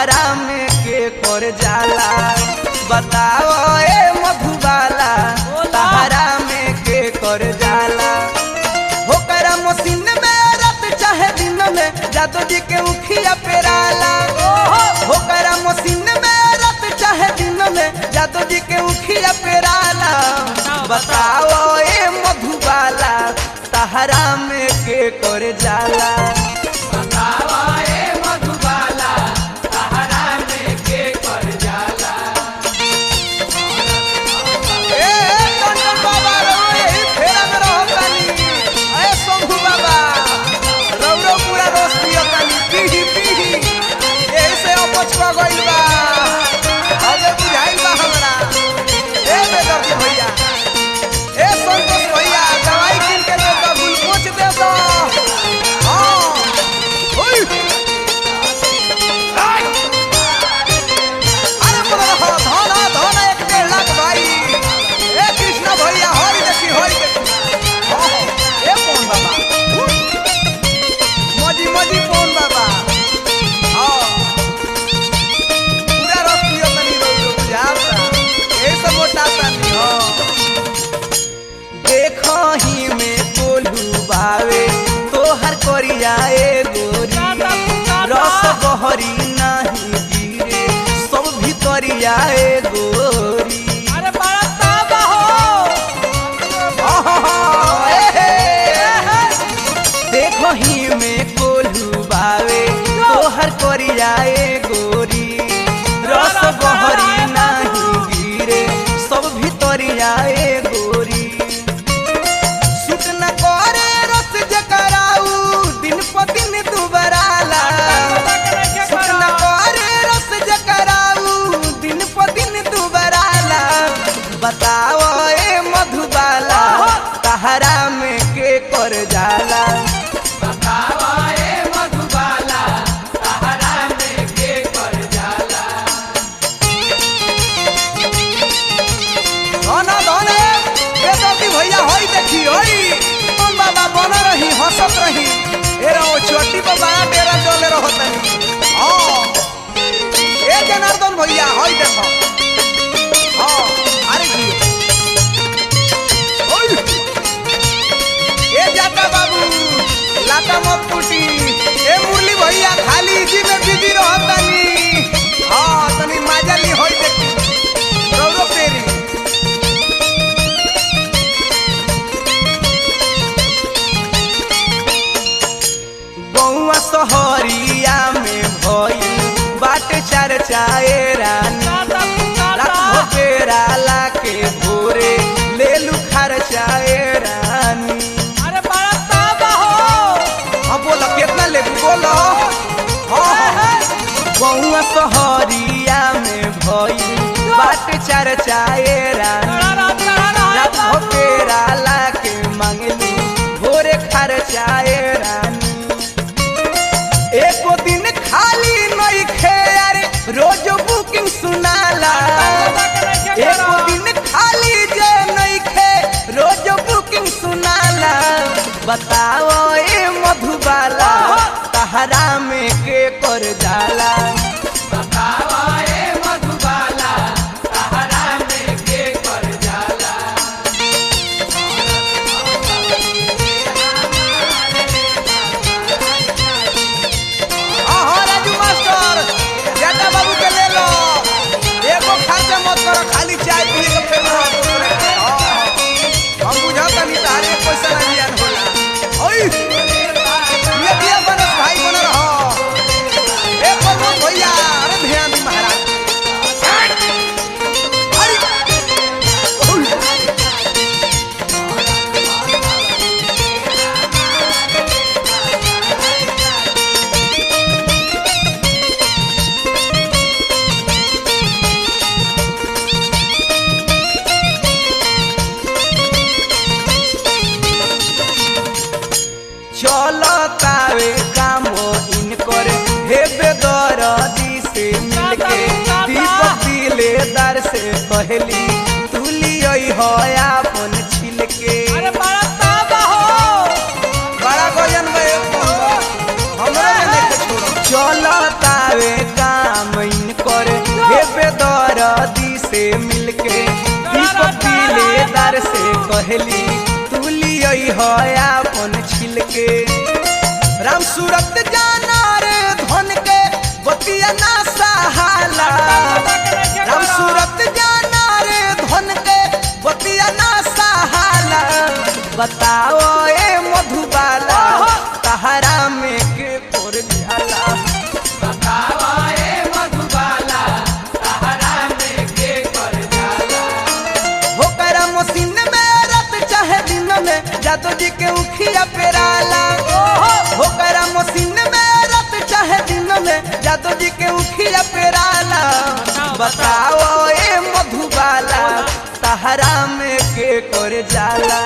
तहरा में के कर जाला बताओ ए मधुबाला तहरा में के कर जाला होकर मशीन में रात चाहे दिन में जादू जी के उखिया पेराला होकर मशीन में रात चाहे दिन में जादू जी के उखिया पेराला बताओ ए मधुबाला तहरा में के कर जाला बताओ ए मधुबाला तहरा में के कर जाला ए कंचन बाबा रो यही फेरा में रहो कानी ए शंभू बाबा रौरो पूरा रोज पियो कानी पीढ़ी पीढ़ी ऐसे अपचवा गइल बा अबे बुझाइल बा हमरा ए बेदर्दी भैया ए संतोष भैया दवाई किन के दे दो ग्लूकोज दे दो हां ओए अरे बोलो धन धन 1.5 लाख भाई ए कृष्ण भैया हरि देखी हां ए कौन बाबा मजी मजी कौन बाबा हां पूरा रस पियो तनी रो बुझाता ए सब मोटा तनी हां देखो ही में बोलू बावे तोहर करिया ए गोरी रस बहरी नहीं गिरे सब भितरिया ए गोरी अरे बड़ा ताबा हो देखो ही में बोलू बावे तोहर करिया ए गोरी रस बहरी नहीं गिरे सब भितरिया ए गोरी दिन प दिन दुबराला सुना करे रस जकराऊ दिन प दिन दुबराला बताओ ए मधुबाला तहरा में के कर जाला बताओ ए मधुबाला तहरा में के कर जाला धना धने बेदर्दी भैया होई देखी होई तुम बाबा बना रही हंसत रही एरा ओ छोटी बाबा मेरा डोले रहो तनी हां ए जनार्दन भैया होई देखो हां अरे जी ओए ए जाता बाबू लाटा मत टूटी ए मुरली भैया खाली इसी में बिजी रहो तनी हां तनी माजली होई देखी रौरो पेरी सहरिया में भई बाट चर्चाए रानी रात भोपेराला के भोरे ले लू खर्चाए रानी अरे बड़ा ताबा हो हाँ बोलो कितना ले बोलो बहुआ सहरिया में भई बाट चर्चाए रानी रात भोपेराला के मांगलू भोरे खर्चाए रानी एको दिन खाली नहीं खे यार रोज बुकिंग सुनाला एको दिन खाली जे नहीं खे रोज बुकिंग सुनाला बताओ ए मधुबाला तहरा में के कर जाला बताओ ए मधुबाला तहरा में के कर जाला बाबू के ले लो एको खर्चा मत करो खाली चाय पी के फिर हम बुझाता नहीं तारे पैसा नहीं दिया होला ओए ये दिया बनस भाई बन रहो ए पवन भैया अरे ध्यान दी महाराज अरे चलतावे काम इनकर हे बेदर्दी से मिलके दीपक दिलेदार से कहली तुली हो अपन छिलके अरे बड़ा ताबा हो बड़ा गजन में हमरा ने छोड़ो चलतावे काम कहली तू लियई है अपन छिलके राम सूरत जाना रे धन के बतिया ना सहाला राम सूरत जाना रे धन के बतिया ना सहाला बताओ ए मधुबाला तहरा में के कोर जाला बताओ ए मधुबाला तहरा में के कोर जाला हो करा मशीन में रात चाहे दिन में जादू जी के उखिया पेराला हो करा मशीन में रात चाहे दिन में जादू जी के उखिया पेराला बताओ ए मधुबाला तहरा में के कोर जाला